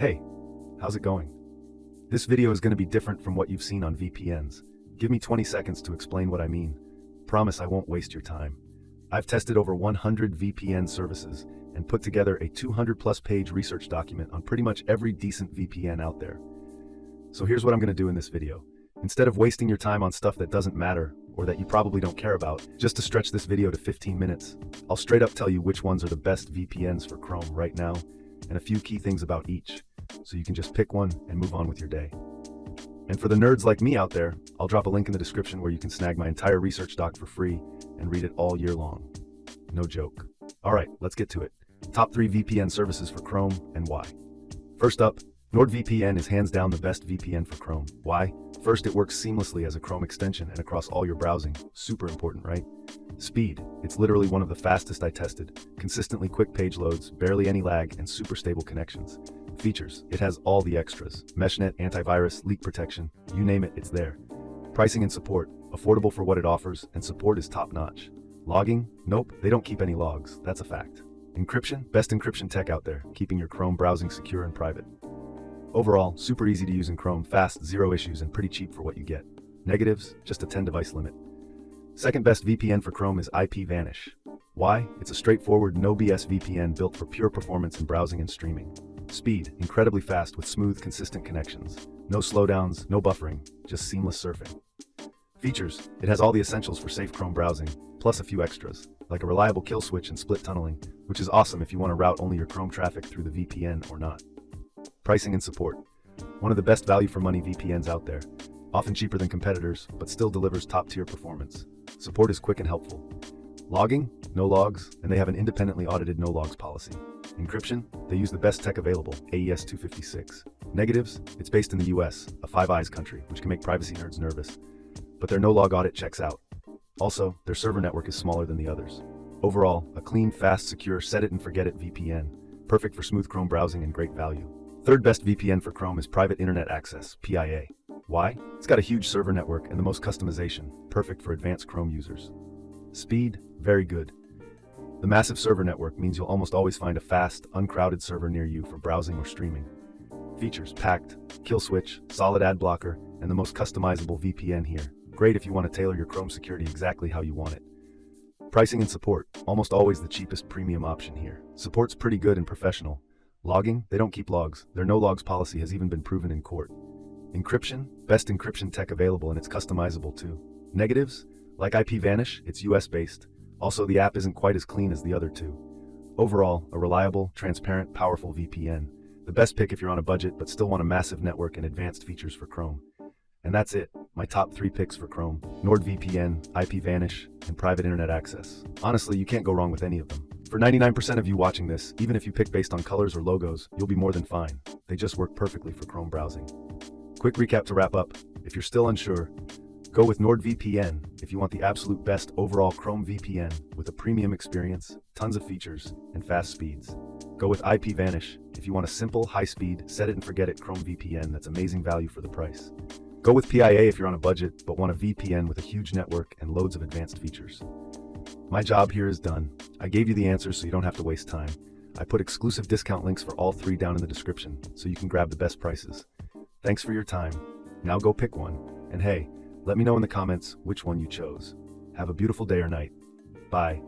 Hey, how's it going? This video is going to be different from what you've seen on VPNs. Give me 20 seconds to explain what I mean. Promise I won't waste your time. I've tested over 100 VPN services and put together a 200+ page research document on pretty much every decent VPN out there. So here's what I'm going to do in this video. Instead of wasting your time on stuff that doesn't matter or that you probably don't care about, just to stretch this video to 15 minutes, I'll straight up tell you which ones are the best VPNs for Chrome right now and a few key things about each, so you can just pick one and move on with your day. And for the nerds like me out there, I'll drop a link in the description where you can snag my entire research doc for free and read it all year long. No joke. All right, let's get to it. Top 3 VPN services for Chrome and why. First up, NordVPN is hands down the best VPN for Chrome. Why? First, it works seamlessly as a Chrome extension and across all your browsing. Super important, right? Speed. It's literally one of the fastest I tested. Consistently quick page loads, barely any lag, and super stable connections. Features. It has all the extras. Meshnet, antivirus, leak protection, you name it, it's there. Pricing and support. Affordable for what it offers, and support is top-notch. Logging? Nope, they don't keep any logs. That's a fact. Encryption? Best encryption tech out there, keeping your Chrome browsing secure and private. Overall, super easy to use in Chrome, fast, zero issues, and pretty cheap for what you get. Negatives? Just a 10-device limit. Second best VPN for Chrome is IPVanish. Why? It's a straightforward, no BS VPN built for pure performance in browsing and streaming. Speed, incredibly fast with smooth, consistent connections. No slowdowns, no buffering, just seamless surfing. Features, it has all the essentials for safe Chrome browsing, plus a few extras, like a reliable kill switch and split tunneling, which is awesome if you want to route only your Chrome traffic through the VPN or not. Pricing and support, one of the best value for money VPNs out there, often cheaper than competitors, but still delivers top-tier performance. Support is quick and helpful. Logging, no logs, and they have an independently audited no logs policy. Encryption, they use the best tech available, AES 256. Negatives, it's based in the US, a Five Eyes country, which can make privacy nerds nervous. But their no-log audit checks out. Also, their server network is smaller than the others. Overall, a clean, fast, secure, set-it-and-forget-it VPN, perfect for smooth Chrome browsing and great value. Third best VPN for Chrome is Private Internet Access, PIA. Why? It's got a huge server network and the most customization, perfect for advanced Chrome users. Speed, very good. The massive server network means you'll almost always find a fast, uncrowded server near you for browsing or streaming. Features, packed, kill switch, solid ad blocker, and the most customizable VPN here. Great if you want to tailor your Chrome security exactly how you want it. Pricing and support, almost always the cheapest premium option here. Support's pretty good and professional. Logging, they don't keep logs. Their no logs policy has even been proven in court. Encryption, best encryption tech available and it's customizable too. Negatives, like IPVanish, it's US based. Also, the app isn't quite as clean as the other two. Overall, a reliable, transparent, powerful VPN. The best pick if you're on a budget but still want a massive network and advanced features for Chrome. And that's it, my top 3 picks for Chrome: NordVPN, IPVanish, and Private Internet Access. Honestly, you can't go wrong with any of them. For 99% of you watching this, even if you pick based on colors or logos, you'll be more than fine. They just work perfectly for Chrome browsing. Quick recap to wrap up. If you're still unsure, go with NordVPN if you want the absolute best overall Chrome VPN with a premium experience, tons of features, and fast speeds. Go with IPVanish if you want a simple, high-speed, set-it-and-forget-it Chrome VPN that's amazing value for the price. Go with PIA if you're on a budget but want a VPN with a huge network and loads of advanced features. My job here is done. I gave you the answers so you don't have to waste time. I put exclusive discount links for all 3 down in the description so you can grab the best prices. Thanks for your time. Now go pick one. And hey, let me know in the comments which one you chose. Have a beautiful day or night. Bye.